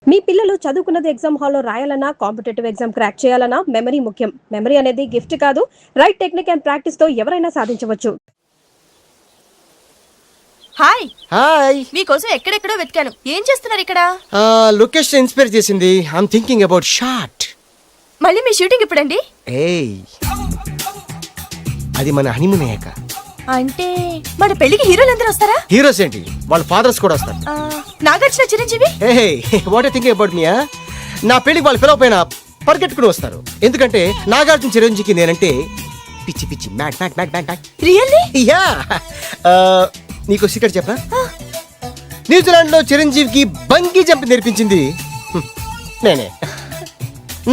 మీ పిల్లలు చదువుకున్నది ఎగ్జామ్ హాల్లో రాయాలన్నా కాంపిటేటివ్ ఎగ్జామ్ క్రాక్ చేయాలన్నా మెమరీ ముఖ్యం. మెమరీ అనేది గిఫ్ట్ కాదు, రైట్ టెక్నిక్ అండ్ ప్రాక్టీస్ తో ఎవరైనా సాధించవచ్చు. హాయ్ హాయ్ మీకోసం ఎక్కడెక్కడో వెతికాను. ఏం చేస్తున్నారు ఇక్కడ? లొకేషన్ ఇన్స్పైర్ చేసింది. I'm thinking about shot. మళ్ళీ మీ షూటింగ్ ఎప్పుడండి? ఏయ్, అది మన హనీమూన్ అయ్యాక. అంటే మన పెళ్లికి హీరోలు అందరూ వస్తారా? హీరోస్ ఏంటి, వాళ్ళ ఫాదర్స్ కూడా వస్తారు. నాగార్జున, చిరంజీవి. ఏయ్, what you thinking about me? నా పెళ్లికి వాళ్ళు పిలవపోయినా పరిగెట్టుకుని వస్తారు. ఎందుకంటే నాగార్జున చిరంజీవికి నేనంటే పిచ్చి పిచ్చి మ్యాట్ మ్యాట్ మ్యాట్ మ్యాట్ మ్యాట్. రియల్లీ? యా. నీకు సీక్రెట్ చెప్పనా? న్యూజిలాండ్ లో చిరంజీవికి బంగీ జంప్ నేర్పించింది నేనే.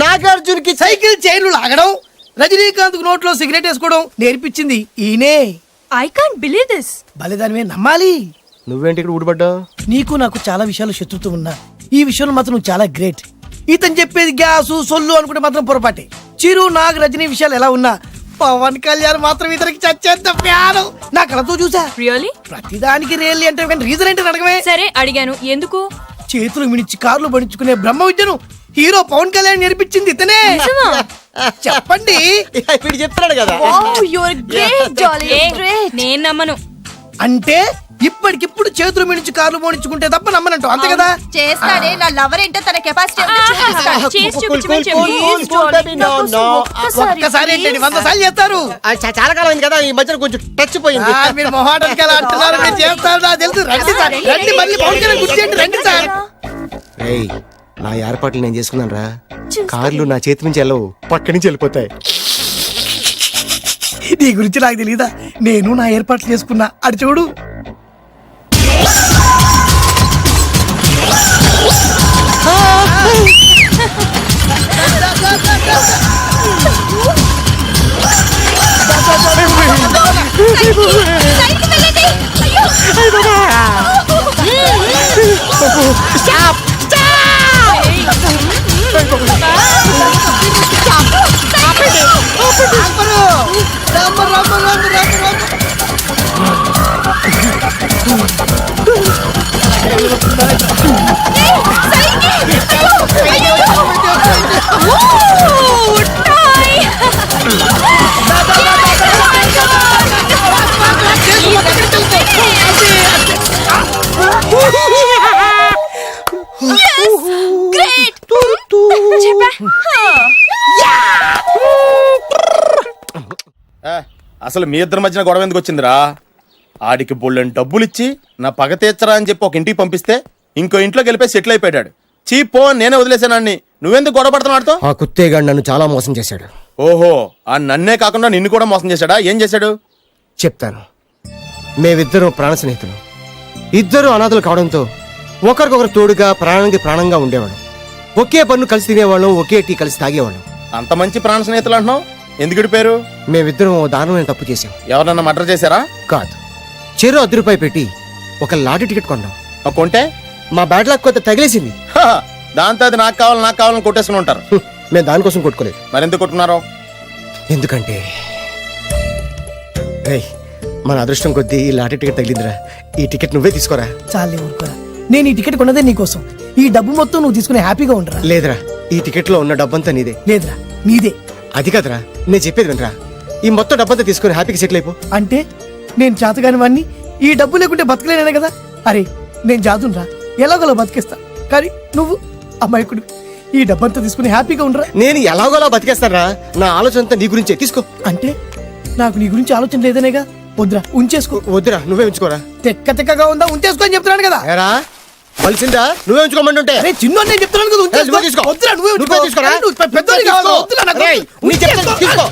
నాగార్జున్కి సైకిల్ చైన్లు లాగడం, రజనీకాంత్ నోట్లో సిగరెట్ వేసుకోవడం నేర్పించింది ఈయనే. I can't believe this. బలిదానమే నమ్మాలి. నువ్వేంటి ఇక్కడ ఊడిపడ్డావు? నీకు నాకు చాలా విషయాలు శత్రుత్వం ఉన్నా ఈ విషయంలో మాత్రం నువ్వు చాలా గ్రేట్. ఇతను చెప్పేది గ్యాసు సొల్లు అనుకుంటే మాత్రం పొరపాటే. చిరు, నాగ్, రజనీ విషయాలు ఎలా ఉన్నా పవన్ కళ్యాణ్ మాత్రం ఇతనికి చచ్చేంత ప్యాను. నా కళతో చూసా. రియల్లీ? ప్రతిదానికి రియల్లీ అంటే కానీ రీజన్ ఏంటి అడగమే. సరే అడిగాను, ఎందుకు? చేతులు మిడిచి కార్లు పడించుకునే బ్రహ్మ విద్యను హీరో పవన్ కళ్యాణ్ నేర్పించింది ఇతనే. చెప్పండి. వీడు చెప్తున్నాడు కదా. Oh, you're great, Jolly. You're great. నేను నమ్మను. అంటే ఇప్పటికిప్పుడు చేతులు మిడిచి కార్లు పోనించుకుంటే తప్ప నమ్మనంటావు, అంతే కదా? చేస్తాడే. నా లవర్ ఏంటో తన కెపాసిటీ చేసి చూపించమని చెప్పు. ఒక్కసారి ఏంటండి 100 సార్లు చేస్తారు. చాలా కాలం అయింది కదా, ఈ మధ్యన కొంచెం టచ్ పోయింది. మీరు మొహాటానికి ఎలా అంటున్నారు? మీరు చేస్తారు, నాకు తెలుసు. రండి సార్, రండి. మళ్ళీ పవన్ కళ్యాణ్ గుర్తు రండి సార్. ఏయ్, నా ఏర్పాట్లు నేను చేసుకున్నాను రా. కార్లు నా చేతి నుంచి వెళ్ళవు, పక్క నుంచి వెళ్ళిపోతాయి. నీ గురించి నాకు తెలియదా? నేను నా ఏర్పాట్లు చేసుకున్నా. అడి చూడు. అసలు మీ ఇద్దరి మధ్యన గొడవ ఎందుకు వచ్చిందిరా? ఆడికి బొళ్ళని డబ్బులు ఇచ్చి నా పగ తీర్చరా అని చెప్పి ఒక ఇంటికి పంపిస్తే ఇంకో ఇంట్లో గెలిపే సెటిల్ అయిపోయాడు. చీపో నేనే వదిలేసానాన్ని. నువ్వెందుకు గొడవ పడుతున్నాడుతో? ఆ కుత్తేగాడు నన్ను చాలా మోసం చేశాడు. ఓహో, ఆ నన్నే కాకుండా నిన్ను కూడా మోసం చేశాడా? ఏం చేశాడు చెప్తాను. మేమిద్దరం ప్రాణ స్నేహితులు. ఇద్దరు అనాథలు కావడంతో ఒకరికొకరు తోడుగా ప్రాణానికి ప్రాణంగా ఉండేవాడు. ఒకే పన్ను కలిసి తినేవాళ్ళం, ఒకే టీ కలిసి తాగేవాళ్ళం. అంత మంచి ప్రాణ స్నేహితులు అంటున్నావు, ఎందుకు విడిపోయారు? మేమిద్దరం దారుణమైన తప్పు చేశాం. ఎవరన్నా మర్డర్ చేశారా? కాదు, చెరో 10 రూపాయలు పెట్టి ఒక లాటరీ టికెట్ కొన్నాం. కొంటే మా బ్యాడ్ లక్ కొంత తగిలేసింది. దాంతో అది నాకు కావాలని కొట్టేసుకుని ఉంటారు. మేము దానికోసం కొట్టుకోలేదు. మరెందుకు కొట్టుకున్నారో? ఎందుకంటే మన అదృష్టం కొద్దీ ఈ లాటరీ టికెట్ తగిలిందిరా. ఈ టికెట్ నువ్వే తీసుకోరా. చాలే ఊరుకోరా. నేను ఈ టికెట్ కొన్నదే నీకోసం. ఈ డబ్బు మొత్తం నువ్వు తీసుకుని హ్యాపీగా ఉండరా. లేదురా, ఈ టికెట్ లో ఉన్న డబ్బంతా నీదే. లేదురా, నీదే. అది కదరా, నేను చెప్పేది వినరా. ఈ మొత్తం డబ్బంతా తీసుకుని హ్యాపీగా సెటిల్ అయిపో. అంటే నేను చేతగాని వాడిని, ఈ డబ్బు లేకుంటే బతకలేనే కదా. అరే, నేను జాదునరా, ఎలాగోలా బతికేస్తా. కానీ నువ్వు అమాయకుడు. ఈ డబ్బంతా తీసుకుని హ్యాపీగా ఉండరా. నేను ఎలాగోలా బతికేస్తారా. నా ఆలోచన అంతా నీ గురించే. తీసుకో. అంటే నాకు నీ గురించి ఆలోచన లేదనేగా. వద్దురా, ఉంచేసుకో. వద్దురా, నువ్వే ఉంచుకోరా. తెక్కగా ఉందా, ఉంచేసుకో అని చెప్తున్నాను కదా. ఏరా కలిసిందా? నువ్వే ఉంచుకోమంటుంటే. అరే చిన్న నేను చెప్తున్నాను కదా, ఉంచేసుకో. తీసుకో. వద్దురా, నువ్వే నువ్వే తీసుకోరా. అరే, నువ్వు పెద్దోడి కావాలి. వద్దురా, నాకు తీసుకో.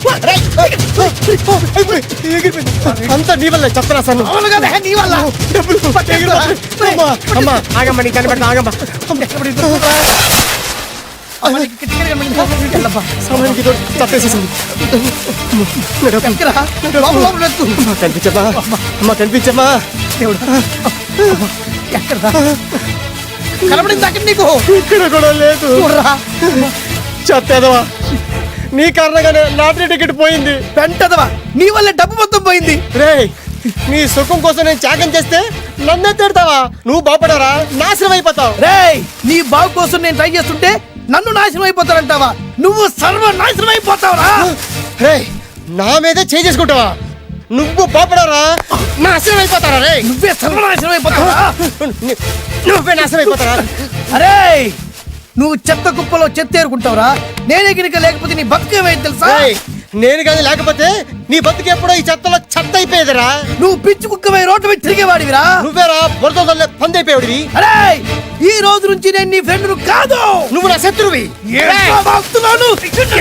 అంతా నీ వల్ల చెప్తారా సార్. అవును కదా, నీ వల్ల. అమ్మా ఆగమ్మా, నీకు కనిపెడతా. ఆగమ్మా, సమయానికి తప్పేసేసింది. కనిపించమ్మా, అమ్మా కనిపించమ్మా. ఎక్కడ కనబడింది అక్కడ నీకు? ఇక్కడ కూడా లేదు. చెత్తదవా, నీ కారణంగానే లాటరీ టికెట్ పోయింది. వెంటదవా, నీ వల్ల డబ్బు మొత్తం పోయింది. రే, నీ సుఖం కోసం నేను త్యాగం చేస్తే నన్నే తిడతావా? నువ్వు బాగుపడరా నాశనం అయిపోతావు. రేయ్ నీ బాగు కోసం నేను ట్రై చేస్తుంటే నన్ను నాశనం అయిపోతానంటావా? నువ్వు సర్వ నాశనం అయిపోతావురా. రేయ్ నా మీదే చేసుకుంటావా? నువ్వు బాగుపడరా నాశనం అయిపోతారా? రే నువ్వే సర్వనాశనం అయిపోతావా? నువ్వే నాశనం అయిపోతారా? అరే నువ్వు చెత్త కుప్పలో చెత్త ఏరుకుంటావురా. నేనే గినక లేకపోతే నీ బతుకేమైంది తెలుసా? రేయ్, నేను కానీ లేకపోతే నీ బతుకు ఎప్పుడో ఈ చెత్తలో చెత్త అయిపోయేదిరా. నువ్వు పిచ్చి కుక్కవై రోడ్డు మీద తిరిగేవాడివిరా. నువ్వేరా బురదలే పందైపోయాడివి. అరే ఈ రోజు నుంచి నేను నీ ఫ్రెండ్ కాదు, నువ్వు నా శత్రువి. ఏంట్రా వాగుతున్నాను?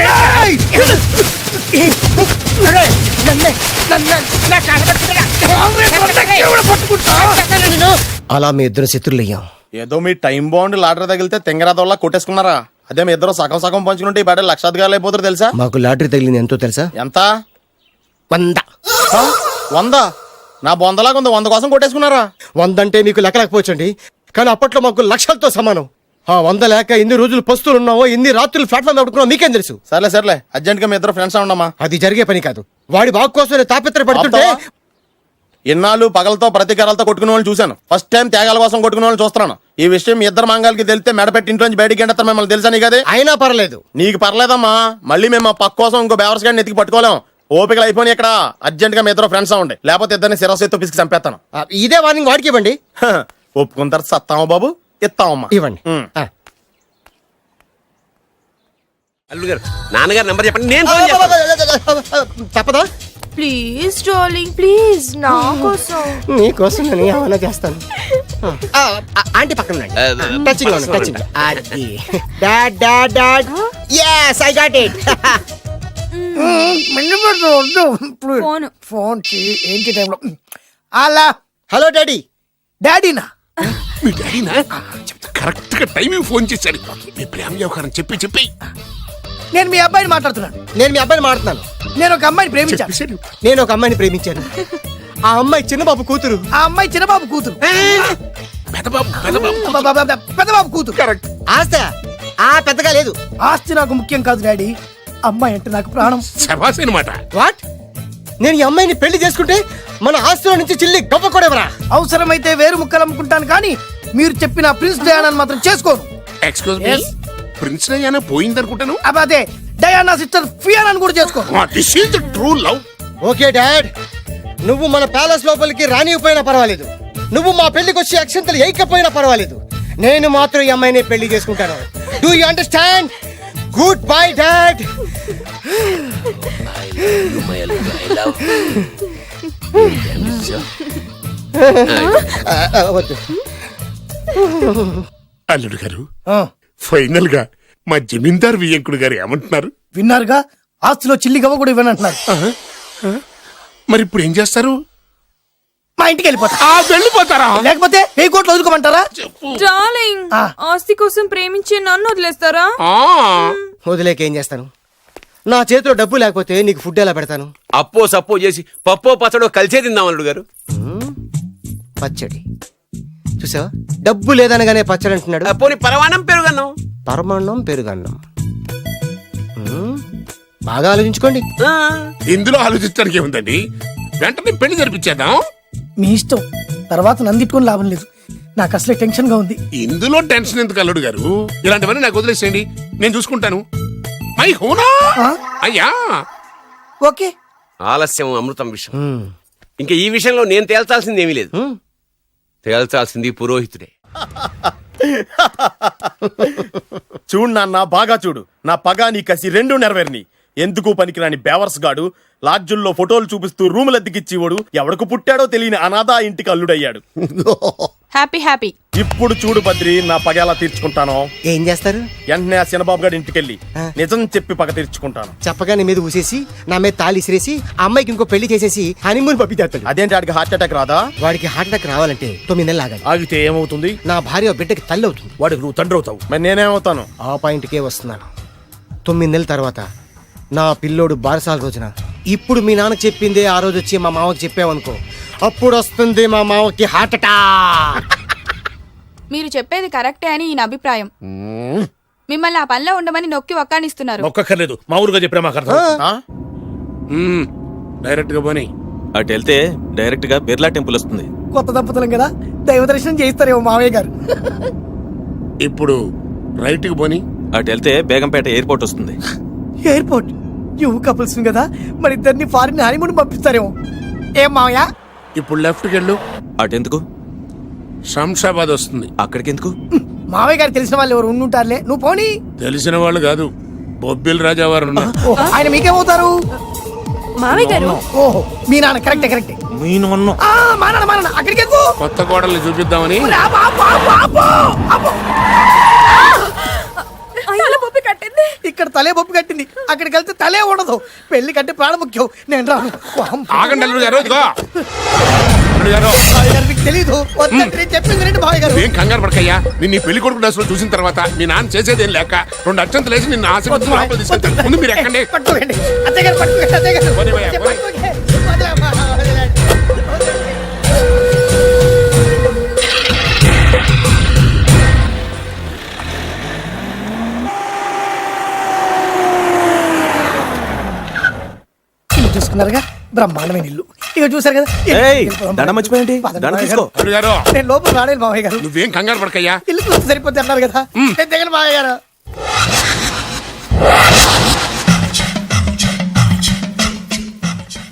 ఏయ్! కాంగ్రెస్ వాళ్ళకి ఎవడు పట్టుకుంటా? అలా మీ ఇద్దరు శత్రులయ్యాం. ఏదో మీ టైం బాండ్ లాటరీ తగిలితే తెంగరాదోళ్ళ కొట్టేసుకున్నారా? అదే మీ ఇద్దరు సగం సగం పంచుకుంటే ఈ బయట లక్షాధికారులు అయిపోతారు తెలుసా? మాకు లాటరీ తగిలింది ఎంతో తెలుసా? ఎంత? 100. 100? నా బొందలాగా ఉంది, 100 కోసం కొట్టేసుకున్నారా? 100 అంటే మీకు లెక్కలేకపోవచ్చండి, కానీ అప్పట్లో మాకు లక్షలతో సమానం. ఆ 100 లేక ఎన్ని రోజులు పస్తులు ఉన్నావో, ఎన్ని రాత్రులు ప్లాట్ఫామ్ పెట్టుకున్నావో మీకేం తెలుసు? సర్లే అర్జెంట్ గా మీ ఇద్దరు ఫ్రెండ్స్ ఉండమ్మా. అది జరిగే పని కాదు. వాడి బాగు కోసం తాపిత్ర పడుతుంటే ఇన్నాళ్ళు పగలతో ప్రతీకారాలతో కొట్టుకునే వాళ్ళు చూశాను. ఫస్ట్ టైం త్యాగాల కోసం కొట్టుకునే వాళ్ళు చూస్తున్నాను. ఈ విషయం మీ ఇద్దరు మంగాలకి తెలిస్తే మెడపెట్టి ఇంట్లో నుంచి బయటికి ఎండతారు. మిమ్మల్ని తెలుసా నీకు? అదే అయినా పర్లేదు. నీకు పర్లేదమ్మా, మళ్ళీ మేము మా పక్క కోసం ఇంకో బేవర్స్ గాడిని ఎత్తికి పట్టుకోలేం. ఓపికలు అయిపోయి ఇక్కడ అర్జెంట్ గా మీ ఇద్దరు ఫ్రెండ్స్ ఉండే, లేకపోతే ఇద్దరిని శిరస్సుతో పిసికి చంపేస్తాను. ఇదే వార్నింగ్ వాడికి ఇవ్వండి. ఒప్పుకుంటారు సత్తామా బాబు? ఇస్తామమ్మా. ఇవ్వండి. అల్లుడు గారు నాన్నగారు నెంబర్ చెప్పండి, నేను ఫోన్ చేస్తాను. తప్పదా? ప్లీజ్ డార్లింగ్ ప్లీజ్ నా కోసం. నీకోసం నేను ఏమైనా చేస్తాను. ఆంటీ పక్కన టచింగ్ టచింగ్. అది dad dad dad. yes I got it. Phone. Phone ఏంటి టైంలో? అలా హలో డాడీ. డాడీనా? మీ డాడీనా? చెప్తా, కరెక్ట్ గా టైమింగ్ ఫోన్ చేశాడు. మీ ప్రేమ వ్యవహారం చెప్పి నేను మీ అబ్బాయిని మాట్లాడుతున్నాను. నేను మీ అబ్బాయిని మాట్లాడుతున్నాను. నేను ఒక అమ్మాయిని ప్రేమించాను. చెప్పేశాడు. నేను ఒక అమ్మాయిని ప్రేమించాను. ఆ అమ్మాయి చిన్నబాబు కూతురు. ఆ అమ్మాయి చిన్నబాబు కూతురు. పెద్దబాబు కూతురు. కరెక్ట్. ఆస్త ఆ పెద్దగా లేదు. ఆస్తి నాకు ముఖ్యం కాదు డాడీ, అమ్మాయి అంటే నాకు ప్రాణం. శబాస్ అనమాట. వాట్? నేను ఈ అమ్మాయిని పెళ్లి చేసుకుంటే మన ఆస్తిలో నుంచి చిల్లి గొప్ప కూడా ఎవరా? అవసరమైతే వేరు ముక్కలు అమ్ముకుంటాను, కానీ మీరు చెప్పిన ప్రిన్స్ డయానాని మాత్రం చేసుకోను. Excuse me, Yes? Prince Diana పోయింది అనుకుంటాను. అదే డయానా సిస్టర్ ఫియానాని కూడా చేసుకోను. This is the true love. Okay dad, నువ్వు మన ప్యాలెస్ లోపలికి రానిపోయినా పర్వాలేదు, నువ్వు మా పెళ్లికి వచ్చి అక్షంతలు వేయకపోయినా పర్వాలేదు, నేను మాత్రం ఈ అమ్మాయిని పెళ్లి చేసుకుంటాను. Do you understand? Good bye dad. వద్దు. అల్లుడు గారు, ఫైనల్ గా మా జమీందార్ వియ్యంకుడు గారు ఏమంటున్నారు? విన్నారుగా, ఆస్తిలో చిల్లి గవ్వ కూడా ఇవ్వనంటున్నారు. మరి ఇప్పుడు ఏం చేస్తారు? మా ఇంటికి వెళ్ళిపోతా. వెళ్ళిపోతారా? లేకపోతే 1000 కోట్లు వదులుకోమంటారా? డార్లింగ్ ఆ. ఆస్తి కోసం ప్రేమించే నన్ను వదిలేస్తారా? వదిలేక ఏం చేస్తాను? నా చేతిలో డబ్బు లేకపోతే నీకు ఫుడ్ ఎలా పెడతాను? అప్పో సప్పో చేసి పప్పో పచ్చడో కలిసే తిందాం అల్లుడు గారు. పచ్చడి చూసావా? డబ్బు లేదనగానే పచ్చడి అంటున్నాడు. పోనీ పరవాణం పెరుగన్నాం. పరమాన్నం పెరుగన్నం. బాగా ఆలోచించుకోండి. ఇందులో ఆలోచించడానికి ఏముందండి? వెంటనే పెళ్లి జరిపించేద్దాం. మీ ఇష్టం, తర్వాత నన్ను తిట్టుకొని లాభం లేదు. నాకు అసలే టెన్షన్ గా ఉంది. ఇందులో టెన్షన్ ఎందుకు అల్లుడు గారు? ఇలాంటివన్నీ నాకు వదిలేసేయండి, నేను చూసుకుంటాను. మై హోనా అయ్యా. ఓకే. ఆలస్యం అమృతం విషయం. ఇంకా ఈ విషయంలో నేను తేల్చాల్సింది ఏమీ లేదు. తేల్చాల్సింది పురోహితుడే. చూడు నాన్న, బాగా చూడు. నా పగ నీ కసి రెండు నెరవేరిని. ఎందుకు పనికిరాని బేవర్స్ గాడు లాడ్జుల్లో ఫోటోలు చూపిస్తూ రూములు అద్దెకిచ్చివాడు ఎవడకు పుట్టాడో తెలియని అనాథ ఇంటికి అల్లుడయ్యాడు. Happy happy. ఇప్పుడు చూడు బద్రి, నా పగ ఎలా తీర్చుకుంటానో. ఏం చేస్తారు? వెంటనే ఆ చిన్నబాబు గారి ఇంటికెళ్ళి నిజం చెప్పి పగ తీర్చుకుంటాను. చెప్పగా నీ మీద ఊసేసి నా మీద తాళి ఇసిరేసి ఆ అమ్మాయికి ఇంకో పెళ్లి చేసేసి హనీమూన్ పంపించేస్తాడు. అదేంటి వాడికి హార్ట్ అటాక్ రాదా? వాడికి హార్ట్ అటాక్ రావాలంటే 9 నెలలు ఆగాలి. ఆగితే ఏమవుతుంది? నా భార్య బిడ్డకి తల్లి అవుతుంది. వాడికి నువ్వు తండ్రి అవుతావు. మరి నేనేమవుతాను? ఆ పాయింట్కే వస్తున్నాను. 9 నెలల తర్వాత నా పిల్లోడు బారసాల రోజున ఇప్పుడు మీ నాన్నకు చెప్పిందే ఆ రోజు వచ్చి మా మామకి చెప్పావనుకో, అప్పుడు వస్తుంది మా మామకి హార్ట్ అటాక్. మీరు చెప్పేది కరెక్టే అని ఈయన అభిప్రాయం. మిమ్మల్ని ఆ పనిలో ఉండమని నొక్కి ఒక్కానిస్తున్నారు. ఒక్కర్లేదు, మా ఊరుగా చెప్పినా మాకు అర్థం. డైరెక్ట్ గా పోనీ. అటు వెళ్తే డైరెక్ట్ గా బిర్లా టెంపుల్ వస్తుంది. కొత్త దంపతులం కదా, దైవ దర్శనం చేయిస్తారేమో మావయ్య గారు. ఇప్పుడు రైట్ కి పోని. అటు వెళ్తే బేగంపేట ఎయిర్పోర్ట్ వస్తుంది. ఎయిర్పోర్ట్ యువ కపుల్స్ కదా, మరి ఇద్దరిని ఫారిన్ హనీమూన్ పంపిస్తారేమో. ఏం మావయ్య? ఇప్పుడు లెఫ్ట్ కి వెళ్ళు. అటు ఎందుకు? శంషాబాద్ వస్తుంది. అక్కడికి ఎందుకు? మావయ్య గారు తెలిసిన వాళ్ళు ఎవరు ఉండుంటారులే, నువ్వు పోనీ. తెలిసిన వాళ్ళు కాదు, బొబ్బిల్ రాజా వారు ఉన్నారు. ఓహో, ఆయన మీకేమవుతారు? మామయ్య గారు ఓహో, మీ నాన్న. కరెక్టే కరెక్టే. మీ నాన్న. మా నాన్న అక్కడికి ఎందుకు? కొత్త కోడల్ని చూపిద్దామని. తల పప్పి కట్టింది. ఇక్కడ తలే బొప్పి కట్టింది, అక్కడికి వెళ్తే తలే ఉండదు. పెళ్లి కంటే ప్రాణ ముఖ్యం. నేను రాను. ఆగండి అల్లుడు గారు, ఇదిగో అల్లుడు గారు. మావయ్య గారు మీకు తెలీదు. నేను చెప్పింది రండి మావయ్య గారు. ఏం కంగారు పడకయ్యా, నిన్ను ఈ పెళ్లి కొడుకు డ్రెస్సులో చూసిన తర్వాత మీ నాన్న చేసేదేం లేక 2 అక్షంతలు వేసి నిన్ను ఆశీర్వదించి లోపల తీసుకెళ్తాను. ముందు మీరు ఎక్కండి. పట్టుకోండి అత్తయ్య గారు, పట్టుకోండి అత్తయ్య గారు. పోనీ భయ్యా, పోనీ. వదలమ్మా, వదలండి. ఇల్లు చూసుకున్నారుగా, బ్రహ్మాండమైన ఇల్లు. ఇక చూసారు కదా. ఏయ్, దండం మర్చిపోయండి. దండం తీసుకో. అల్లుడు గారు, నేను లోపల రాలేదు మావయ్య గారు. నువ్వేం కంగారు పడకయ్యా. ఇల్లు చూస్తే సరిపోద్ది అన్నారు కదా. నేను దిగను మావయ్య గారు.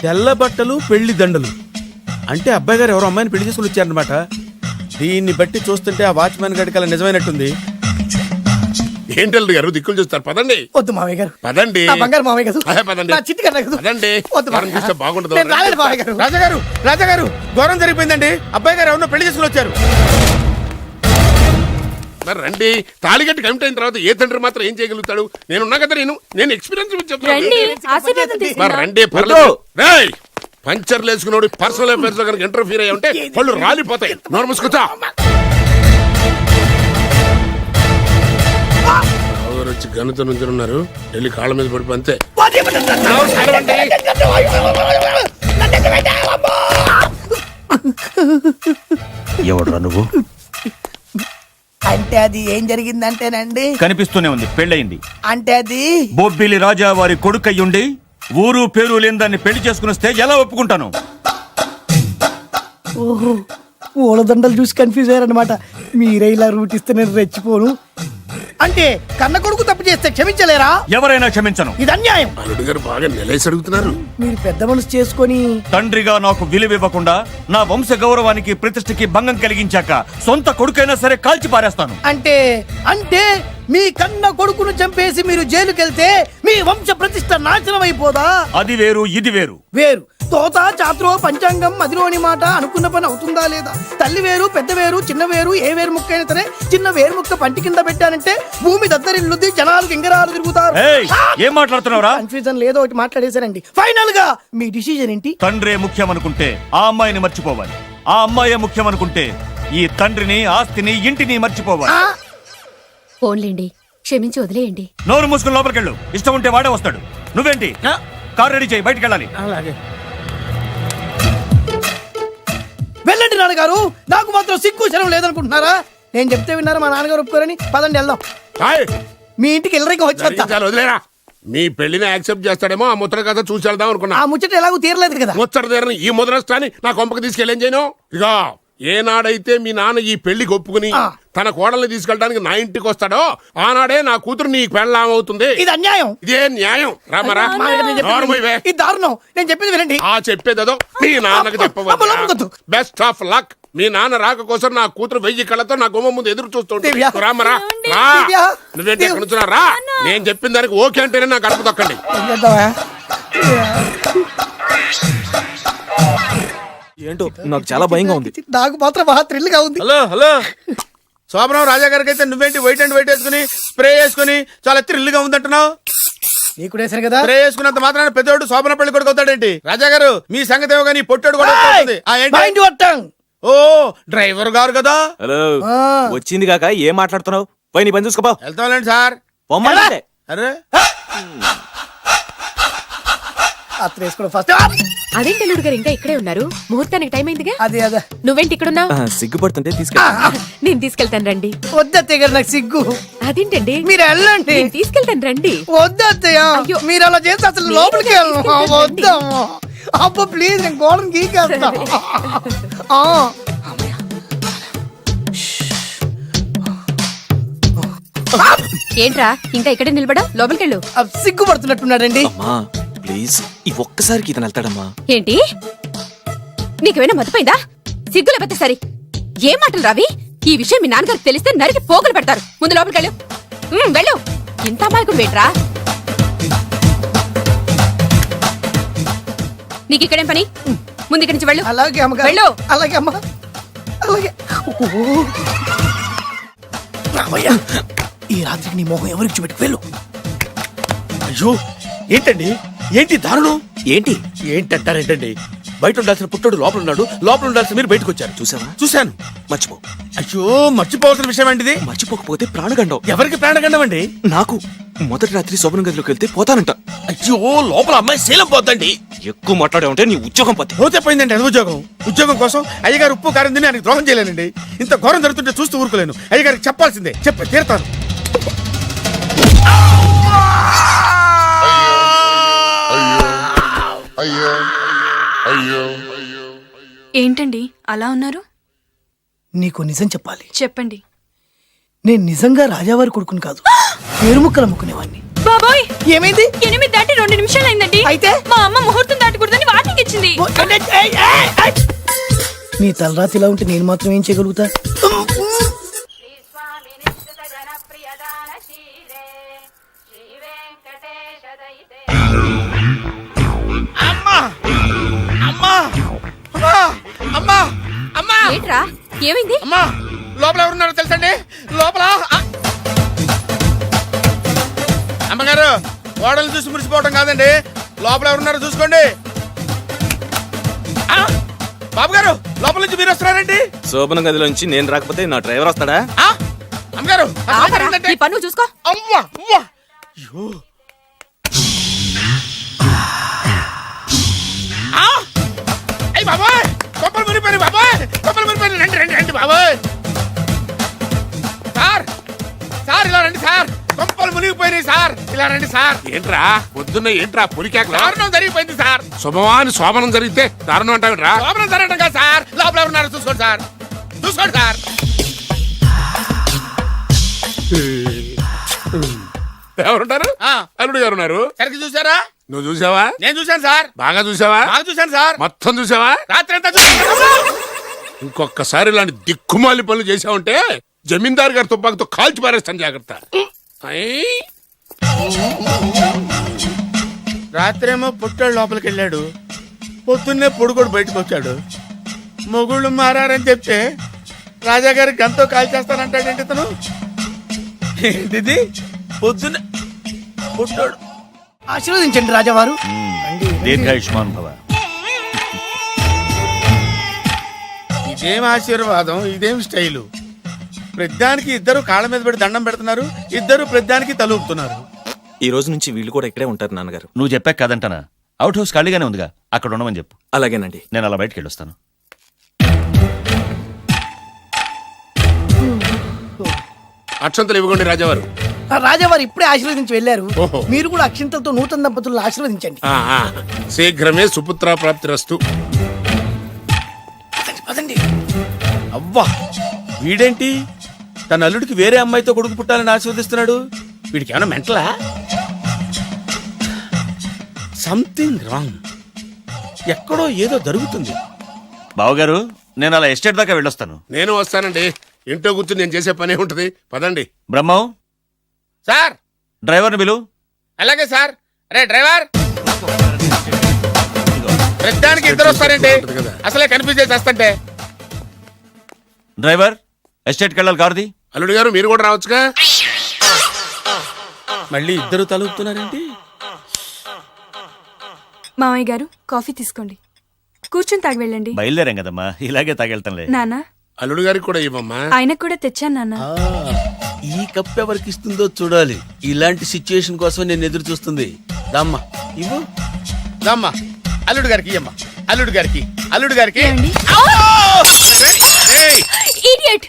తెల్ల బట్టలు పెళ్లి దండలు అంటే అబ్బాయి గారు ఎవరో అమ్మాయిని పెళ్లి చేసుకుని వచ్చారనమాట. దీన్ని బట్టి చూస్తుంటే ఆ వాచ్మెన్ గడికి అలా నిజమైనట్టుంది. ఏంటి అల్లుడు గారు దిక్కులు చూస్తారు? పదండి. వద్దు మావయ్య గారు. పదండి. నా బంగారు మావయ్య గారు. అదే పదండి. నా చిట్టి గారు కదా. పదండి. వద్దు వారం చూస్తే బాగుండదు. నేను రాలేదు మావయ్య గారు. రాజాగారు ఘోరం జరిగిపోయిందండి. అబ్బాయి గారు ఎవరినో పెళ్లి చేసుకుని వచ్చారు. మరి రండి. తాళిగట్టి కమిట్ అయిన తర్వాత ఏ తండ్రి మాత్రం ఏం చేయగలుగుతాడు? నేనున్నా కదా, నేను ఎక్స్పీరియన్స్ చెప్తాను. రండి ఆశీర్వాదం మరి తీసుకుందాం. రండి, పర్లేదు. రేయ్, పంచర్లు వేసుకున్నాడు పర్సనల్ అఫైర్స్ లో కనుక ఇంటర్ఫీర్ అయ్యి ఉంటే పళ్ళు రాలిపోతాయి. నోరు మూసుకొచ్చా. వచ్చి గనుత నుంచి ఉన్నారు, వెళ్ళి కాళ్ళ మీద పడిపో అంతే. నమస్కారం అండి. ఎవడురా నువ్వు? అంటే అది ఏం జరిగిందంటేనండి, కనిపిస్తూనే ఉంది, పెళ్ళయింది. అంటే అది బొబ్బిలి రాజా వారి కొడుకయ్యుండి ఊరు పేరు లేని దాన్ని పెళ్లి చేసుకుని వస్తే ఎలా ఒప్పుకుంటాను? ఓహో, పూలదండలు చూసి కన్ఫ్యూజ్ అయ్యారనమాట. మీరే ఇలా రూట్ ఇస్తే నేను రెచ్చిపోను. అంటే కన్న కొడుకు తప్పు చేస్తే క్షమించలేరా? ఎవరైనా క్షమించను. ఇది అన్యాయం. అల్లుడు గారు బాగా నిలేసి అడుగుతున్నారు. మీరు పెద్ద మనసు చేసుకొని తండ్రిగా నాకు విలువ ఇవ్వకుండా నా వంశ గౌరవానికి ప్రతిష్టకి భంగం కలిగించాక సొంత కొడుకైనా సరే కాల్చి పారేస్తాను. అంటే అంటే మీ కన్న కొడుకును చంపేసి మీరు జైలుకెళ్తే మీ వంశ ప్రతిష్ట నాశనం అయిపోదా? అది వేరు, ఇది వేరు. వేరు. తోత చాత్రో పంచాంగం మదిలోని మాట అనుకున్న పని అవుతుందా లేదా? తల్లి వేరు, పెద్ద వేరు, చిన్న వేరు, ఏ వేరు ముక్క అయినా సరే చిన్న వేరు ముక్క పంటి కింద పెట్టానంటే భూమి దద్దరిల్లుద్ది, జనాలు గింగరాలు తిరుగుతారు. ఏయ్, ఏం మాట్లాడుతున్నావురా? కన్ఫ్యూజన్ లేదో ఒకటి మాట్లాడేశారండి. ఫైనల్ గా మీ డిసిజన్ ఏంటి? తండ్రే ముఖ్యం అనుకుంటే ఆ అమ్మాయిని మర్చిపోవాలి. ఆ అమ్మాయే ముఖ్యం అనుకుంటే ఈ తండ్రిని, ఆస్తిని, ఇంటిని మర్చిపోవాలి. ఫోన్లేండి, క్షమించి వదిలేయండి. నోరు మూసుకుని లోపలికెళ్ళు. ఇష్టం ఉంటే వాడే వస్తాడు. నువ్వేంటి? కార్ రెడీ చేయి, బయటికి వెళ్ళాలి. అలాగే. వెళ్ళండి నాన్నగారు, నాకు మాత్రం సిగ్గు శరం లేదనుకుంటున్నారా? నేను చెప్తే విన్నారా మా నాన్నగారు ఒప్పుకోరని? పదండి వెళ్దాం. హాయ్, మీ ఇంటికి ఎల్లరికి వచ్చి చాలు వదిలేరా. మీ పెళ్లిని యాక్సెప్ట్ చేస్తాడేమో ఆ ముద్ర కథ చూసి వెళ్దాం అనుకున్నా. ఆ ముచ్చట ఎలాగో తీరలేదు కదా. ముచ్చట తీరని ఈ ముద్రష్టాన్ని నా కొంపకి తీసుకెళ్ళేం చేయను. ఇక ఏనాడైతే మీ నాన్న ఈ పెళ్లికి ఒప్పుకుని తన కోడల్ని తీసుకెళ్ళడానికి నా ఇంటికి వస్తాడో ఆనాడే నా కూతురు నీ పెళ్ళాం అవుతుంది. ఇది అన్యాయం. ఇదే న్యాయం. రామరా, ఇది దారుణం. నేను చెప్పేది వినండి. ఆ చెప్పేదేదో మీ నాన్నకి చెప్పవచ్చు. Best of luck. మీ నాన్న రాక కోసం నా కూతురు 1000 కళ్ళతో నా గుమ్మ ముందు ఎదురు చూస్తుంటే రామరా, రా. నువ్వేంటి ఎక్కడ నుంచున్నా? రా. నేను చెప్పిన దానికి ఓకే అంటేనే నా గడప తొక్కండి. ఏంటో నాకు చాలా భయంగా ఉంది. నాకు మాత్రం బాగా థ్రిల్ గా ఉంది. హలో శోభనం రాజా గారికి అయితే నువ్వేంటి వైట్ అండ్ వైట్ వేసుకుని స్ప్రే వేసుకుని చాలా థ్రిల్ గా ఉందంటున్నావు. నీకు వేసాను కదా. స్ప్రే వేసుకున్నంత మాత్రాన పెద్దోడు శోభన పెళ్లి కొడుకు అవుతాడేంటి? రాజా గారు మీ సంగతి ఏమో కానీ పొట్టోడు కూడా అవుతుంది. ఓ డ్రైవర్ గారు కదా. హలో, వచ్చింది కాక ఏం మాట్లాడుతున్నావు? పోయి నీ పని చూసుకోపో. వెళ్తాంలేండి సార్. పొమ్మంటే అరే అదేంటి అల్లుడు గారు ఇంకా ఇక్కడే ఉన్నారు? ముహూర్తానికి టైం అయిందిగా. అదే అదే. నువ్వేంటి ఇక్కడున్నా? సిగ్గుపడుతుంటే తీసుకెళ్ళి. నేను తీసుకెళ్తాను రండి. వద్దత్తయ్య గారు, నాకు సిగ్గు. అదేంటండి? మీరు వెళ్ళండి. నేను తీసుకెళ్తాను రండి. వద్దత్తయ్య, మీరు అలా చేస్తే అసలు లోపలికి వెళ్ళను. వద్దాము. అబ్బో ప్లీజ్, నేను గోడను గీకేస్తా. ఏంట్రా ఇంకా ఇక్కడే నిలబడా లోపలికెళ్ళు. సిగ్గుపడుతున్నట్టున్నాడండి. అమ్మా ప్లీజ్ ఈ ఒక్కసారికి ఇతను వెళ్తాడమ్మా. ఏంటి నీకేమైనా మతిపోయిందా? సిగ్గు లేకపోతే సరి. ఏం మాటలు రావి? ఈ విషయం మీ నాన్నగారికి తెలిస్తే నరికి పోగులు పెడతారు. ముందు లోపలికెళ్ళు. వెళ్ళు. ఇంత అమాయకుడు వేట్రా. నీకు ఇక్కడేం పని? ముందు ఇక్కడి నుంచి వెళ్ళు. అలాగే అమ్మగారు. వెళ్ళు. అలాగే అమ్మా. అలాగే. రామయ్య, ఈ రాత్రికి నీ మొహం ఎవరికి చూపెట్టుకు వెళ్ళు. అయ్యో ఏంటండి, ఏంటి దారుణం? ఏంటి ఏంటంటారేంటండి? బయట ఉండాల్సిన పుట్టోడు లోపల ఉన్నాడు, లోపల ఉండాల్సిన మీరు బయటకు వచ్చారు. చూసావా? చూశాను. మర్చిపో. అయ్యో మర్చిపోవాల్సిన విషయం అండి ఇది. మర్చిపోకపోతే ప్రాణగండం. ఎవరికి ప్రాణగండం అండి? నాకు మొదటి రాత్రి శోభన గదిలోకి వెళ్తే పోతానంట. అయ్యో లోపల అమ్మాయి శీలం పోద్దండి. ఎక్కువ మాట్లాడే ఉంటే నీ ఉద్యోగం పోతే. పోతే పోయిందండి అది ఉద్యోగం. ఉద్యోగం కోసం అయ్యగారు ఉప్పు కారం తిని ఆయనకు ద్రోహం చేయలేనండి. ఇంత ఘోరం జరుగుతుంటే చూస్తూ ఊరుకోలేను. అయ్యగారికి చెప్పాల్సిందే, చెప్పి తీరుతాను. ఏంటండి అలా ఉన్నారు? నీకు నిజం చెప్పాలి. చెప్పండి. నేను నిజంగా రాజావారి కొడుకుని కాదు, పేరుముక్కలు అమ్ముకునేవాడిని. బాబోయ్, ఏమైంది? 8 దాటి 2 నిమిషాలు అయిందండి. అయితే మా అమ్మ ముహూర్తం దాటకూడదని వార్నింగ్ ఇచ్చింది. నీ తలరాతి ఇలా ఉంటే నేను మాత్రం ఏం చేయగలుగుతా? అమ్మా అమ్మా ఏంట్రా ఏమైంది? అమ్మా లోపల ఎవరున్నారో తెలుసండి? లోపల అమ్మగారు ఓడలు చూసి మురిసిపోవడం కాదండి, లోపల ఎవరున్నారో చూసుకోండి. బాబు గారు లోపల నుంచి మీరు వస్తున్నారండి. శోభన గదిలోంచి నేను రాకపోతే నా డ్రైవర్ వస్తాడా? అమ్మగారు ఆగరా, నీ పన్ను చూసుకో. అమ్మా అమ్మా అయ్యో అయ్యి బాబాయ్, కొప్పలు మునిపోయి బాబాయ్, కొప్పలు మునిపోయి. రండి రండి రండి బాబాయ్. సార్ సార్ ఇలా రండి సార్, కొంపలు మునిగిపోయినాయి సార్, ఇలా రండి సార్. ఏంట్రా పొద్దున్న ఏంట్రా పులికేకలా? దారుణం జరిగిపోయింది సార్. శుభమాని శోభనం జరిగితే దారుణం అంటావిట్రా? లోపల జరగడం కాదు సార్, లోపల ఎవరున్నారో చూసుకోండి సార్, చూసుకోండి సార్. ఎవరుంటారు? అల్లుడు గారు ఉన్నారు. సరిగ్గా చూసారా? నువ్వు చూసావా? నేను చూశాను సార్. బాగా చూసావా? బాగా చూశాను సార్. మొత్తం చూసావా? రాత్రి అంతా చూశాను. ఇంకొకసారి ఇలాంటి దిక్కుమాలి పనులు చేసావంటే జమీందారు గారి తుపాకుతో కాల్చి పారేస్తాను, జాగ్రత్త. రాత్రేమో పుట్టాడు లోపలికి వెళ్ళాడు, పొద్దున్నే పొడుగోడు బయటకు వచ్చాడు. మొగుళ్ళు మారని చెప్తే రాజాగారి గంతో కాల్ చేస్తానంటాడేంటి ఇతను? ఏంటిది పొద్దున్నే పుట్టాడు. ఆశీర్వదించండి రాజావారు. దీర్ఘాయుష్మాన్ భవ. ఇదేం ఆశీర్వాదం, ఇదేం స్టైలు? ప్రతిదానికి ఇద్దరు కాళ్ళ మీద పెట్టి దండం పెడుతున్నారు, ఇద్దరు ప్రతిదానికి తలూపుతున్నారు. ఈ రోజు నుంచి వీళ్ళు కూడా ఇక్కడే ఉంటారు నాన్నగారు. నువ్వు చెప్పాక కాదంటానా? అవుట్ హౌస్ ఖాళీగానే ఉందిగా, అక్కడ ఉండమని చెప్పు. అలాగేనండి. నేను అలా బయటకు వెళ్ళొస్తాను. అక్షంతలు ఇవ్వకండి రాజావారు. రాజావారు ఇప్పుడే ఆశీర్వదించి వెళ్ళారు. ఓహో. మీరు కూడా అక్షింతలతో నూతన దంపతులను ఆశీర్వదించండి. శీఘ్రమే సుపుత్ర ప్రాప్తిరస్తు. పదండి. అవ్వా వీడేంటి తన అల్లుడికి వేరే అమ్మాయితో కొడుకు పుట్టాలని ఆశీర్వదిస్తున్నాడు? వీడికి ఏమైనా మెంటలా? సంథింగ్ రాంగ్, ఎక్కడో ఏదో జరుగుతుంది. బావగారు నేను అలా ఎస్టేట్ దాకా వెళ్ళొస్తాను. నేను వస్తానండి, ఇంట్లో కూర్చుని నేను చేసే పనే ఉంటది. పదండి. బ్రహ్మం సార్ డ్రైవర్ని పిలు. అలాగే సార్. అరే డ్రైవర్, ప్రతిదానికి ఇద్దరు వస్తారండి, అసలే కనిపించే చేస్తంటే. డ్రైవర్ ఎస్టేట్కి వెళ్ళాలి, కారుది. అల్లుడు గారు మీరు కూడా రావచ్చుగా. మళ్ళీ ఇద్దరు తలుపుతున్నారేంటి? మామయ్య గారు కాఫీ తీసుకోండి, కూర్చొని తాగి వెళ్ళండి. బయలుదేరాం కదమ్మా, ఇలాగే తాగెళ్తానులే. నాన్న అల్లుడు గారికి కూడా ఇవ్వమ్మా. ఆయనకు కూడా తెచ్చాను నాన్న. ఈ కప్ ఎవరికి ఇస్తుందో చూడాలి. ఇలాంటి సిచ్యుయేషన్ కోసం నేను ఎదురు చూస్తుంది. దమ్మా ఇవ్వు, దమ్మా. అల్లుడు గారికి ఇయ్యమ్మా, అల్లుడు గారికి, అల్లుడు గారికి. ఇడియట్.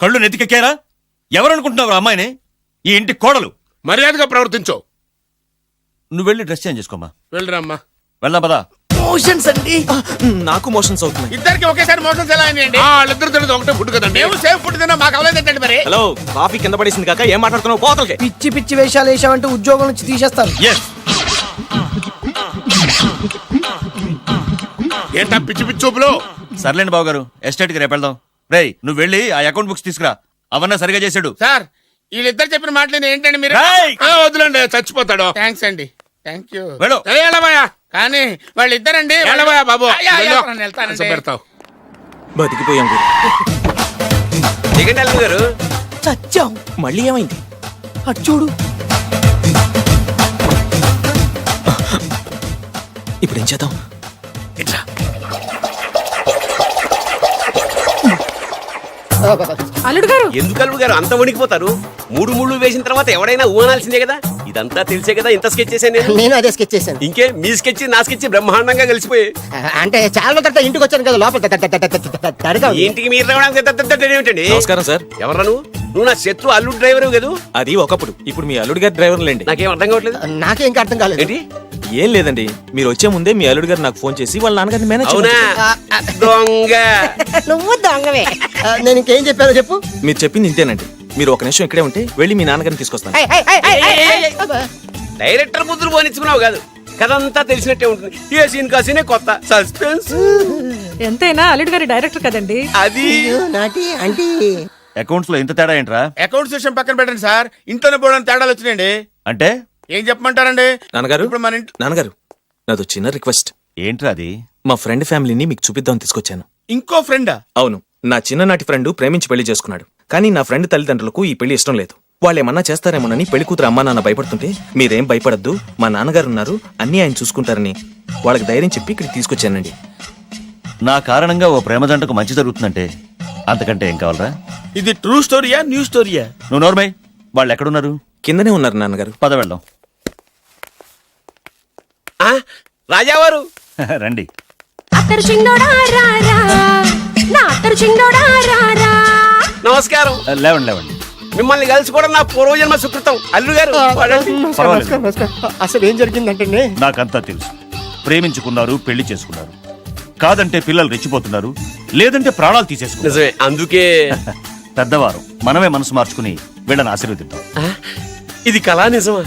కళ్ళు నెత్తికెక్కారా? ఎవరనుకుంటున్నావు అమ్మాయిని? ఈ ఇంటి కోడలు. మర్యాదగా ప్రవర్తించో. నువ్వు వెళ్ళి డ్రెస్ చేంజ్ చేసుకోమ్మా. వెళ్ళరామ్మా. వెళ్దాం పదా. మోషన్స్ అండి. నాకు మోషన్స్ అవుతున్నాయి. ఇద్దరికి ఒకేసారి మోషన్స్ ఎలా అయినాయండి? వాళ్ళిద్దరు తినదు ఒకటే ఫుడ్ కదండి. మేము సేమ్ ఫుడ్ తిన్నా మాకు అవ్వలేదండి మరి. హలో, కాఫీ కింద పడేసింది కాక ఏం మాట్లాడుతున్నావు? పోతలకి. పిచ్చి పిచ్చి వేషాలు వేసామంటే ఉద్యోగం నుంచి తీసేస్తాను. ఏంటా పిచ్చి పిచ్చి చూపులు? సర్లేండి బాబు గారు, ఎస్టేట్ కి రేపు వెళ్దాం. రేయ్, నువ్వు వెళ్ళి ఆ అకౌంట్ బుక్స్ తీసుకురా. అవన్నా సరిగా చేశాడు. సార్ వీళ్ళిద్దరు చెప్పిన మాటలు ఏంటండి మీరు? రేయ్! వద్దులండి, చచ్చిపోతాడు. థ్యాంక్స్ అండి, థ్యాంక్ యూ. వెళ్ళు. వెళ్ళబోయా కానీ వాళ్ళిద్దరండి. వెళ్ళబోయా బాబు, పెడతావు. బతికిపోయాం గురు. దిగండి అల్లుడు గారు. చచ్చాం. మళ్ళీ ఏమైంది? అటు చూడు. ఇప్పుడు ఏం చేద్దాం? అల్లుడు గారు ఎందుకు అల్లుడు గారు అంత వణికిపోతారు? మూడు వేసిన తర్వాత ఎవడైనా ఊనాల్సిందే కదా. ఇదంతా తెలిసే కదా ఇంత స్కెచ్ చేశాను నేను. నేను అదే స్కెచ్ చేశాను. ఇంకే మీ స్కెచ్ నా స్కెచ్ బ్రహ్మాండంగా కలిసిపోయి. అంటే చాలా తర్వాత ఇంటికి వచ్చాను కదా, లోపల ఇంటికి మీరు రావడానికి ఏమిటండి? నమస్కారం సార్. ఎవరా నువ్వు నా శత్రు అల్లుడు డ్రైవర్ కదా? అది ఒకప్పుడు. ఇప్పుడు మీ అల్లుడు గారి డ్రైవర్ లేండి. నాకేం అర్థం కావట్లేదు. నాకే ఇంకా అర్థం కాలేదు. ఏంటి? ఏం లేదండి, మీరు వచ్చే ముందే మీ అల్లుడు గారు నాకు ఫోన్ చేసి వాళ్ళ నాన్నగారిని మేనేజ్ అవునా? దొంగ. నువ్వు దొంగవే. నేను ఇంకేం చెప్పానో చెప్పు. మీరు చెప్పింది ఇంతేనండి. మీరు ఒక నిమిషం ఇక్కడే ఉంటే వెళ్ళి మీ నాన్నగారిని తీసుకొస్తాను. డైరెక్టర్ ముద్దులు పోనిచ్చుకున్నావు కాదు, కథంతా తెలిసినట్టే ఉంటుంది. ఏ సీన్ కా సీనే కొత్త సస్పెన్స్. ఎంతైనా అల్లుడు గారి డైరెక్టర్ కదండి. అది నాటి అంటే అకౌంట్స్ లో ఇంత తేడా ఏంట్రా? అకౌంట్స్ విషయం పక్కన పెట్టండి సార్, ఇంట్లోనే పోవడానికి తేడాలు వచ్చినాయండి. అంటే ఏం చెప్పమంటారండి? నాన్నగారు, ఇప్పుడు మన ఇంట్లో నాన్నగారు, నాదో చిన్న రిక్వెస్ట్. ఏంట్రా అది? మా ఫ్రెండ్ ఫ్యామిలీని మీకు చూపిద్దాం తీసుకొచ్చాను. ఇంకో ఫ్రెండా? అవును, నా చిన్ననాటి ఫ్రెండ్ ప్రేమించి పెళ్లి చేసుకున్నాడు. కానీ నా ఫ్రెండ్ తల్లిదండ్రులకు ఈ పెళ్లి ఇష్టం లేదు. వాళ్ళు ఏమన్నా చేస్తారేమోనని పెళ్లి కూతురు అమ్మా నాన్న భయపడుతుంటే, మీరేం భయపడద్దు, మా నాన్నగారు ఉన్నారు, అన్నీ ఆయన చూసుకుంటారని వాళ్ళకి ధైర్యం చెప్పి ఇక్కడికి తీసుకొచ్చానండి. నా కారణంగా ఓ ప్రేమ జంటకు మంచి జరుగుతుందంటే అంతకంటే ఏం కావాలరా? ఇది ట్రూ స్టోరీయా న్యూ స్టోరీయా? నువ్వు నోర్మై. వాళ్ళు ఎక్కడున్నారు? కిందనే ఉన్నారు నాన్నగారు. పద వెళ్దాం. రాజావారు రండి. నమస్కారం. లేవండి లేవండి. మిమ్మల్ని కలుసుకోవడం నా పూర్వజన్మ సుకృతం. అల్లుడు గారు పర్వాలేదు. అసలు ఏం జరిగిందంటే నాకంతా తెలుసు. ప్రేమించుకున్నారు, పెళ్లి చేసుకున్నారు. కాదంటే పిల్లలు రెచ్చిపోతున్నారు, లేదంటే ప్రాణాలు తీసేసుకున్నారు. నిజమే, అందుకే పెద్దవారు మనమే మనసు మార్చుకుని వీళ్ళని ఆశీర్వదిద్దాం. ఇది కళా నిజమా?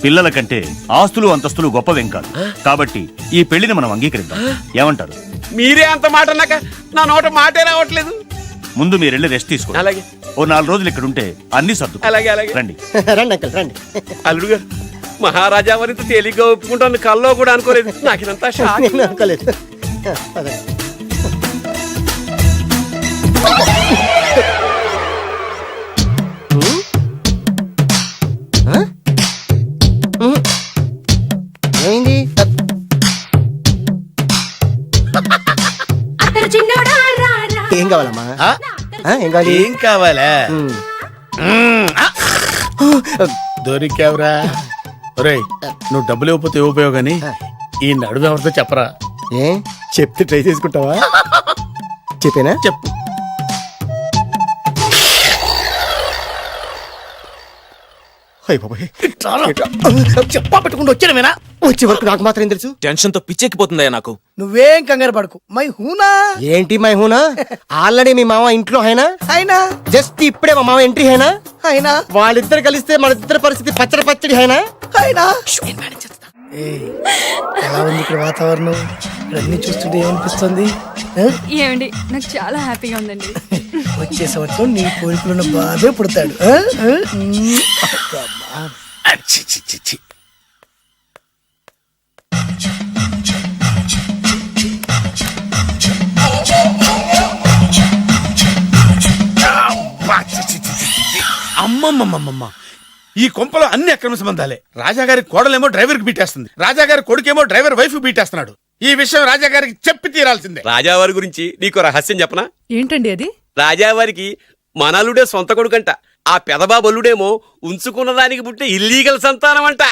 పిల్లల కంటే ఆస్తులు అంతస్తులు గొప్పవేం కాదు. కాబట్టి ఈ పెళ్లిని మనం అంగీకరిద్దాం. ఏమంటారు? మీరే అంత మాట అన్నాక నా నోట మాటే రావట్లేదు. ముందు మీరు వెళ్ళి రెస్ట్ తీసుకోండి. అలాగే. ఓ 4 రోజులు ఇక్కడ ఉంటే అన్ని సర్దు. అలాగే అలాగే. రండి. రండి అంకల్ రండి. అల్లుడు గారు, మహారాజా వారితో తేలిగ్గా ఒప్పుకుంటాను కల్లో కూడా అనుకోలేదు. నాకు ఇదంతా షాక్. నేను అనుకోలేదు. ఏమైంది? ఏం కావాలమ్మా? ఏం కావాలి? ఏం కావాలా? దొరికావురా. ఒరేయ్, నువ్వు డబ్బులు ఇవ్వకపోతే ఇవ్వపోయావు గానీ ఈ నడుము ఎవరితో చెప్పరా. ఏ చెప్తే ట్రై చేసుకుంటావా? చెప్పేనా? చెప్పు. చెప్పా పెట్టుకుంటూ వచ్చానేనా? వచ్చే వరకు నాకు మాత్రం తెలుసు. టెన్షన్ తో పిచ్చెక్కిపోతుందయ్యా నాకు. నువ్వేం కంగారు పడకు. మై హూనా. ఏంటి మై హూనా? ఆల్రెడీ మీ మామ ఇంట్లో అయినా అయినా జస్ట్ ఇప్పుడే మా మామ ఎంట్రీ అయినా అయినా వాళ్ళిద్దరు కలిస్తే మన ఇద్దరు పరిస్థితి పచ్చడి పచ్చడి అయినా అయినా. ఎలా ఉంది ఇక్కడ వాతావరణం? ఇక్కడ అన్ని చూస్తుంటే ఏమనిపిస్తుంది? ఏమండి, నాకు చాలా హ్యాపీగా ఉందండి. వచ్చే సంవత్సరం నీ కోరికలున్న బాధే పుడతాడు. అమ్మమ్మమ్మమ్మ, ఈ కొంపలో అన్ని అక్రమ సంబంధాలే. రాజాగారి కోడలేమో డ్రైవర్ కి బీటేస్తుంది, రాజాగారి కొడుకేమో డ్రైవర్ వైఫ్ బీటేస్తున్నాడు. ఈ విషయం రాజాగారికి చెప్పి తీరాల్సిందే. రాజావారి గురించి నీకు రహస్యం చెప్పనా? ఏంటండి అది? రాజావారికి మనలుడే సొంత కొడుకంట. ఆ పెదబాబల్లుడేమో ఉంచుకున్న దానికి పుట్టే ఇల్లీగల్ సంతానం అంట.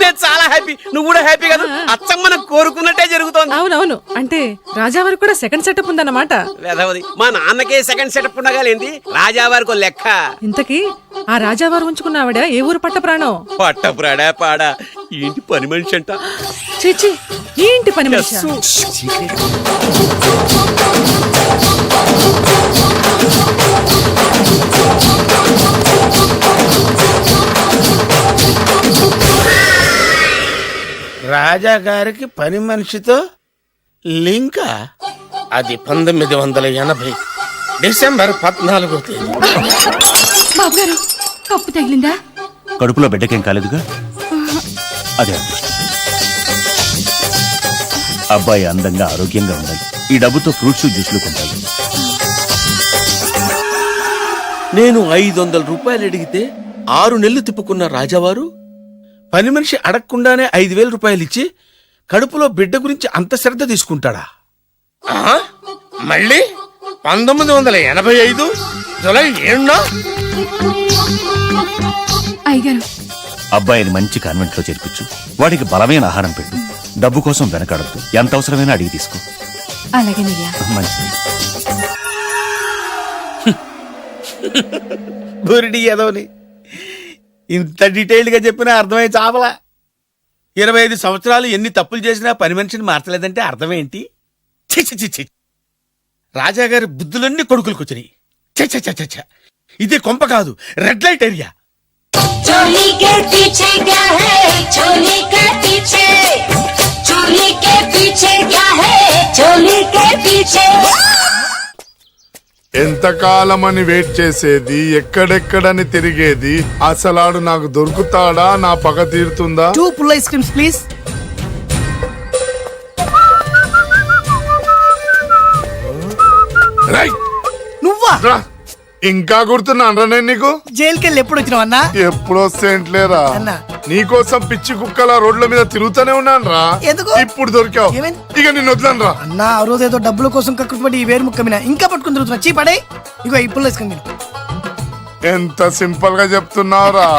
నేను చాలా హ్యాపీ. నువ్వు కూడా హ్యాపీ కదా? అచ్చం మనం కోరుకున్నట్టే జరుగుతోంది. అవునవును. అంటే రాజావారికి కూడా సెకండ్ సెటప్ ఉందన్నమాట. వేదవది, మా నాన్నకే సెకండ్ సెటప్ ఉండగాలేంది, రాజావారికి లెక్క. ఇంతకీ ఆ రాజావారు ఉంచుకున్న ఆవిడ ఏ ఊరు పట్ట ప్రాణం? పట్ట ప్రాడా పాడా ఏంటి పని మనిషి అంట. చిచి ఏంటి పని మనిషి రాజా గారికి పని మనిషితో లింకా అది 1980 డిసెంబర్ 14వ తేదీ. బాబు గారు కప్పు తగిలిందా? కడుపులో బిడ్డకేం కాలేదుగా? అదే అదృష్టం. అబ్బాయి అందంగా ఆరోగ్యంగా ఉండాలి. ఈ డబ్బుతో ఫ్రూట్స్ జ్యూస్లు కొంటాలి. నేను 500 రూపాయలు అడిగితే 6 నెలలు తిప్పుకున్న రాజావారు పని మనిషి అడగకుండానే 5,000 రూపాయలు ఇచ్చి కడుపులో బిడ్డ గురించి అంత శ్రద్ధ తీసుకుంటాడా? మళ్ళీ 1985 జూలై 7న అయ్యగారు అబ్బాయిని మంచి కాన్వెంట్ లో చేర్పించు. వాడికి బలమైన ఆహారం పెట్టు. డబ్బు కోసం వెనకడద్దు. ఎంత అవసరమైనా అడిగి తీసుకో. అలాగేనయ్యా. మంచిది. బురిడి ఎదవని ఇంత డీటెయిల్డ్ గా చెప్పినా అర్థమై చావలా. 25 సంవత్సరాలు ఎన్ని తప్పులు చేసినా పని మనిషిని మార్చలేదంటే అర్థమేంటి? చి రాజాగారి బుద్ధులన్నీ కొడుకులకు వచ్చినాయి. చ ఇదే కొంప కాదు, రెడ్ లైట్ ఏరియా. चोली के पीछे क्या है? चोली के पीछे, चोली के पीछे क्या है? चोली के पीछे. ఎంతకాలమని వెయిట్ చేసేది, ఎక్కడెక్కడని తిరిగేది, అసలాడు నాకు దొరుకుతాడా, నా పగ తీరుతుందా? 2 పుల్ ఐస్ క్రీమ్స్ ప్లీజ్. నువ్వా? ఇంకా గుర్తున్నానరా నేను నీకు? జైలుకి వెళ్ళి ఎప్పుడు వచ్చినావు అన్నా? ఎప్పుడొస్తేంట్లేరా, అన్నా. నీకోసం పిచ్చి కుక్కల రోడ్ల మీద తిరుగుతూనే ఉన్నాను రా. ఎందుకు? ఇప్పుడు దొరికావు. ఏమైంది? ఇక నిన్ను వదలను రా. అన్నా ఆ రోజు ఏదో డబ్బుల కోసం కక్కుపడి ఈ వేరు ముక్క మీద ఇంకా పట్టుకుని తిరుగుతున్నా. చీ పడే. ఇగో ఈ పుల్ల ఐస్ క్రీమ్ తిను. ఎంత సింపుల్ గా చెప్తున్నావురా.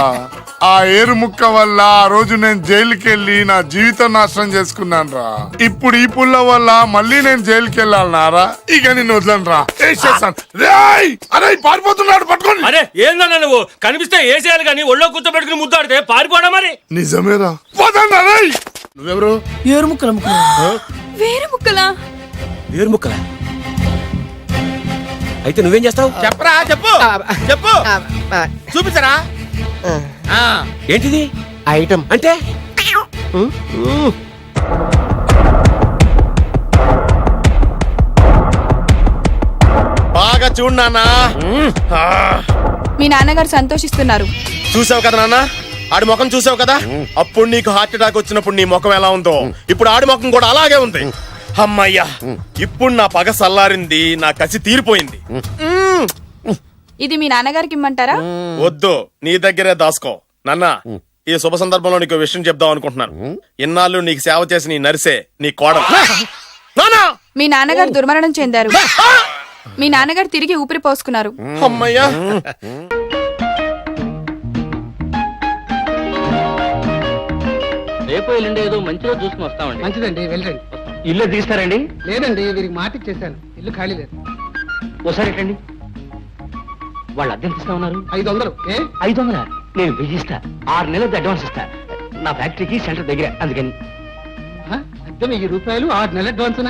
ఆ ఏరు ముక్క వల్ల ఆ రోజు నేను జైలుకి వెళ్ళి నా జీవితం నాశనం చేసుకున్నాను రా. ఇప్పుడు ఈ పుల్ల వల్ల మళ్ళీ నేను జైలుకి వెళ్ళాలన్నారా? ఇక నిన్ను వదలను రా. అరే పారిపోతున్నాడు, పట్టుకోండి. అరే ఏందన్నా నువ్వు కనిపిస్తే ఏసేయాలి కానీ ఒళ్ళో కూర్చోబెట్టుకుని ముద్దాడితే పారిపోవడం మరి. నిజమేరా, పోదండి. అరే నువ్వెవరు? ఏరు ముక్కలు ముక్కలు. వేరే ముక్కలా? వేరు ముక్కలా? అయితే నువ్వేం చేస్తావు? చెప్పరా, చెప్పు చెప్పు, చూపించరా. ఏంటిది ఐటమ్ అంటే? బాగా చూడు నాన్న. మీ నాన్నగారు సంతోషిస్తున్నారు. చూసావు కదా నాన్న, ఆడి ముఖం చూసావు కదా. అప్పుడు నీకు హార్ట్ అటాక్ వచ్చినప్పుడు నీ ముఖం ఎలా ఉందో ఇప్పుడు ఆడి ముఖం కూడా అలాగే ఉంది. అమ్మయ్యా, ఇప్పుడు నా పగ సల్లారింది, నా కసి తీరిపోయింది. ఇది మీ నాన్నగారికి ఇమ్మంటారా? వద్దు, నీ దగ్గరే దాసుకో. నాన్న, ఈ శుభ సందర్భంలో నీకు విషయం చెప్దాం అనుకుంటున్నాను. ఇన్నాళ్ళు నీకు సేవ చేసి నీ నరిసే నీ కోడలు. మీ నాన్నగారు దుర్మరణం చెందారు. మీ నాన్నగారు తిరిగి ఊపిరి పోసుకున్నారు. అమ్మయ్యా. రేపు ఎల్లుండి ఏదో మంచిగా చూసుకుని వస్తామండి. మంచిదండి, వెళ్ళండి. ఇల్లు తీస్తారండి? లేదండి, వీరికి మాట ఇచ్చేసాను. ఇల్లు ఖాళీ లేదు. ఓసారి ఎట్టండి. వాళ్ళు అద్దె ఇస్తా ఉన్నారు? 500. 500? నేను 1000 ఇస్తా. 6 నెలలు అడ్వాన్స్ ఇస్తా. నా ఫ్యాక్టరీకి సెంటర్ దగ్గర, అందుకని. అద్దె 1000 రూపాయలు, 6 నెలల అడ్వాన్స్.